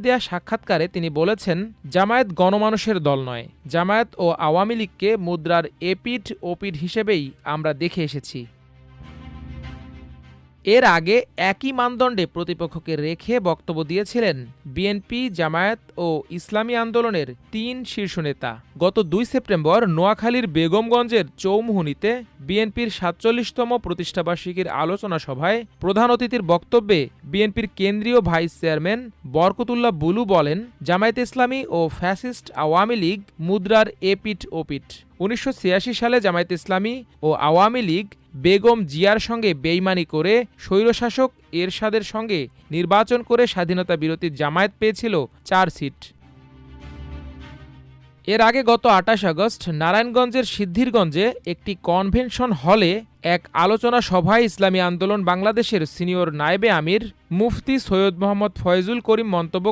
দেয়া সাক্ষাৎকারে তিনি বলেছেন, জামায়াত গণমানুষের দল নয়। জামায়াত ও আওয়ামী লীগকে মুদ্রার এপিঠ ওপিঠ হিসেবেই আমরা দেখে এসেছি। এর আগে একই মানদণ্ডে প্রতিপক্ষকে রেখে বক্তব্য দিয়েছিলেন বিএনপি, জামায়াত ও ইসলামী আন্দোলনের ৩ শীর্ষ নেতা। গত ২ সেপ্টেম্বর নোয়াখালীর বেগমগঞ্জের চৌমুহনীতে বিএনপির ৪৭তম প্রতিষ্ঠাবার্ষিকীর আলোচনা সভায় প্রধান অতিথির বক্তব্যে বিএনপির কেন্দ্রীয় ভাইস চেয়ারম্যান বরকতুল্লাহ বুলু বলেন, জামায়াতে ইসলামী ও ফ্যাসিস্ট আওয়ামী লীগ মুদ্রার এপিঠ ওপিঠ। ১৯৮৬ সালে জামায়াতে ইসলামী ও আওয়ামী লীগ বেগম জিয়ার সঙ্গে বেইমানি করে স্বৈরশাসক এরশাদের সঙ্গে নির্বাচন করে স্বাধীনতা বিরোধী জামায়াত পেয়েছিল ৪ সিট। এর আগে গত ২৮ আগস্ট নারায়ণগঞ্জের সিদ্ধিরগঞ্জে একটি কনভেনশন হলে এক আলোচনা সভায় ইসলামী আন্দোলন বাংলাদেশের সিনিয়র নায়েবে আমির মুফতি সৈয়দ মোহাম্মদ ফয়জুল করিম মন্তব্য